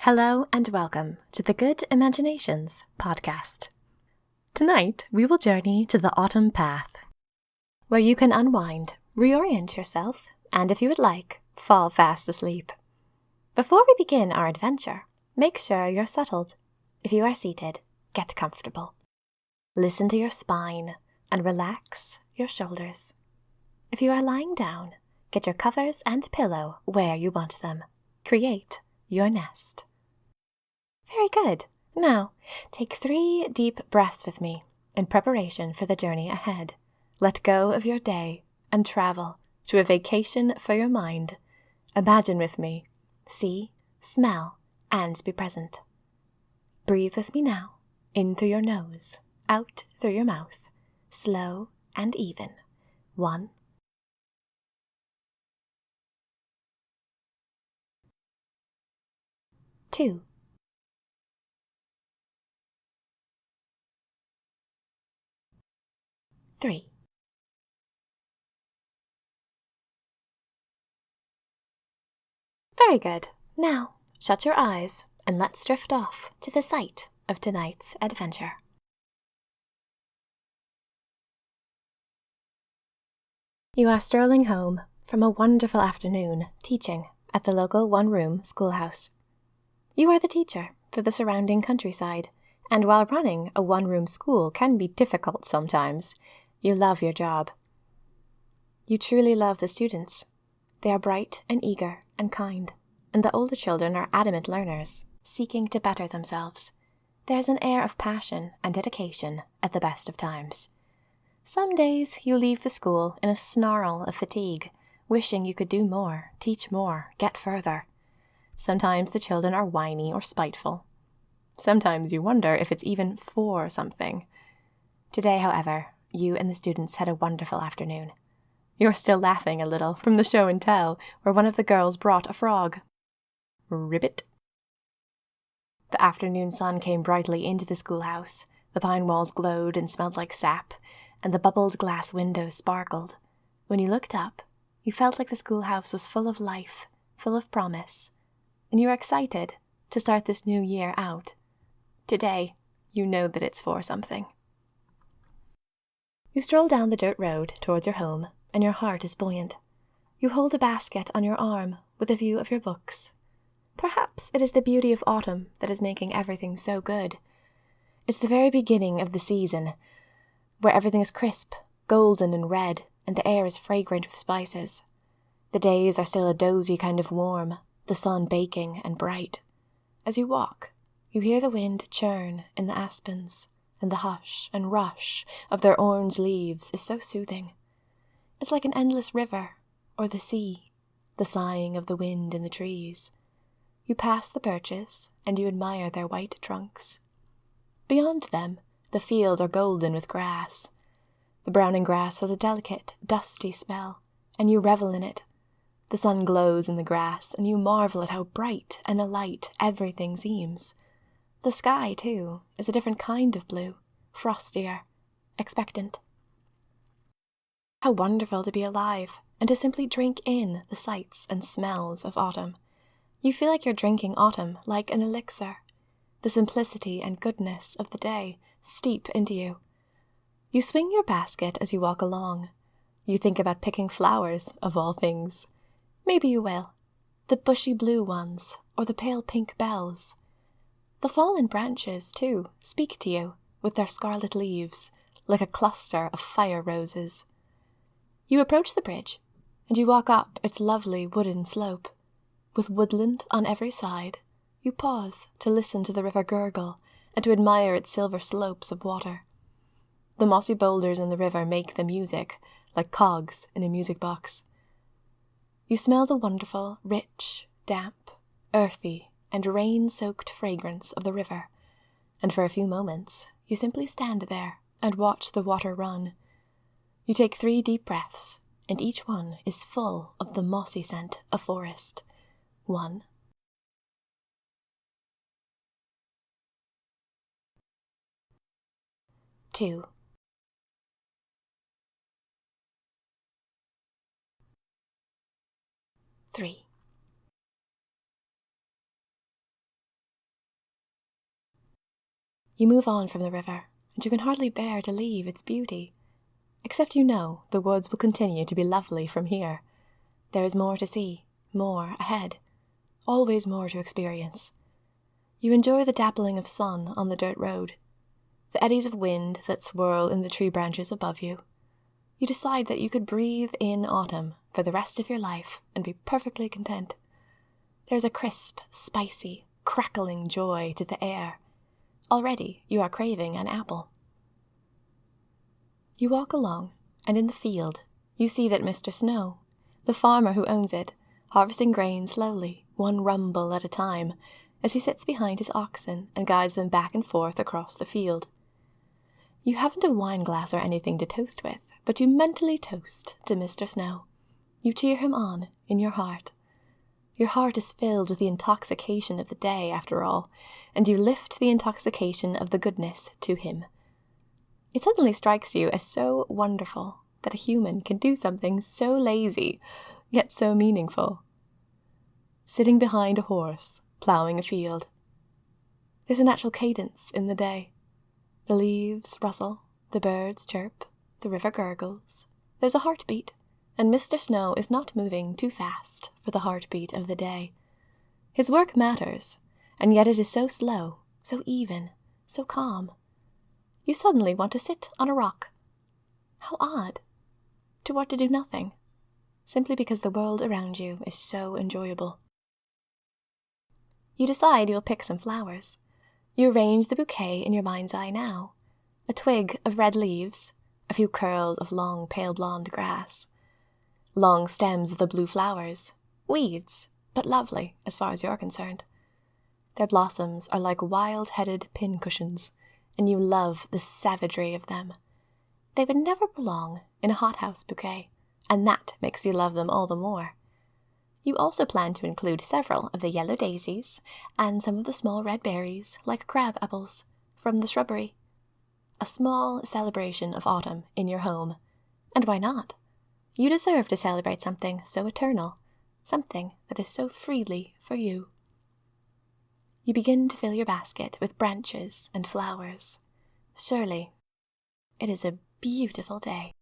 Hello and welcome to the Good Imaginations podcast. Tonight we will journey to the autumn path, where you can unwind, reorient yourself, and if you would like, fall fast asleep. Before we begin our adventure, make sure you're settled. If you are seated, get comfortable. Listen to your spine and relax your shoulders. If you are lying down, get your covers and pillow where you want them. Create your nest. Very good. Now, take 3 deep breaths with me in preparation for the journey ahead. Let go of your day and travel to a vacation for your mind. Imagine with me, see, smell, and be present. Breathe with me now, in through your nose, out through your mouth, slow and even. 1, 2, 3. Very good. Now, shut your eyes and let's drift off to the site of tonight's adventure. You are strolling home from a wonderful afternoon teaching at the local one-room schoolhouse. You are the teacher for the surrounding countryside, and while running a one-room school can be difficult sometimes, you love your job. You truly love the students. They are bright and eager and kind, and the older children are adamant learners, seeking to better themselves. There's an air of passion and dedication at the best of times. Some days you leave the school in a snarl of fatigue, wishing you could do more, teach more, get further. Sometimes the children are whiny or spiteful. Sometimes you wonder if it's even for something. Today, however, you and the students had a wonderful afternoon. You're still laughing a little from the show and tell where one of the girls brought a frog. Ribbit. The afternoon sun came brightly into the schoolhouse. The pine walls glowed and smelled like sap, and the bubbled glass windows sparkled. When you looked up, you felt like the schoolhouse was full of life, full of promise, and you were excited to start this new year out. Today, you know that it's for something. You stroll down the dirt road towards your home, and your heart is buoyant. You hold a basket on your arm with a view of your books. Perhaps it is the beauty of autumn that is making everything so good. It's the very beginning of the season, where everything is crisp, golden and red, and the air is fragrant with spices. The days are still a dozy kind of warm, the sun baking and bright. As you walk, you hear the wind churn in the aspens, and the hush and rush of their orange leaves is so soothing. It's like an endless river, or the sea, the sighing of the wind in the trees. You pass the birches, and you admire their white trunks. Beyond them, the fields are golden with grass. The browning grass has a delicate, dusty smell, and you revel in it. The sun glows in the grass, and you marvel at how bright and alight everything seems. The sky, too, is a different kind of blue, frostier, expectant. How wonderful to be alive, and to simply drink in the sights and smells of autumn. You feel like you're drinking autumn like an elixir. The simplicity and goodness of the day steep into you. You swing your basket as you walk along. You think about picking flowers, of all things. Maybe you will. The bushy blue ones, or the pale pink bells. The fallen branches, too, speak to you, with their scarlet leaves, like a cluster of fire roses. You approach the bridge, and you walk up its lovely wooden slope. With woodland on every side, you pause to listen to the river gurgle and to admire its silver slopes of water. The mossy boulders in the river make the music, like cogs in a music box. You smell the wonderful, rich, damp, earthy, and rain-soaked fragrance of the river, and for a few moments you simply stand there and watch the water run. You take 3 deep breaths, and each one is full of the mossy scent of forest. 1, 2, 3. You move on from the river, and you can hardly bear to leave its beauty. Except you know the woods will continue to be lovely from here. There is more to see, more ahead, always more to experience. You enjoy the dappling of sun on the dirt road, the eddies of wind that swirl in the tree branches above you. You decide that you could breathe in autumn for the rest of your life and be perfectly content. There's a crisp, spicy, crackling joy to the air. Already you are craving an apple. You walk along, and in the field you see that Mr. Snow, the farmer who owns it, harvesting grain slowly, one rumble at a time, as he sits behind his oxen and guides them back and forth across the field. You haven't a wine glass or anything to toast with, but you mentally toast to Mr. Snow. You cheer him on in your heart. Your heart is filled with the intoxication of the day, after all, and you lift the intoxication of the goodness to him. It suddenly strikes you as so wonderful that a human can do something so lazy, yet so meaningful. Sitting behind a horse, ploughing a field. There's a natural cadence in the day. The leaves rustle, the birds chirp, the river gurgles. There's a heartbeat, and Mr. Snow is not moving too fast for the heartbeat of the day. His work matters, and yet it is so slow, so even, so calm. You suddenly want to sit on a rock. How odd. To want to do nothing, simply because the world around you is so enjoyable. You decide you'll pick some flowers. You arrange the bouquet in your mind's eye now. A twig of red leaves, a few curls of long pale blonde grass, long stems of the blue flowers, weeds, but lovely as far as you're concerned. Their blossoms are like wild-headed pincushions, and you love the savagery of them. They would never belong in a hothouse bouquet, and that makes you love them all the more. You also plan to include several of the yellow daisies and some of the small red berries, like crab apples, from the shrubbery. A small celebration of autumn in your home. And why not? You deserve to celebrate something so eternal, something that is so freely for you. You begin to fill your basket with branches and flowers. Surely, it is a beautiful day.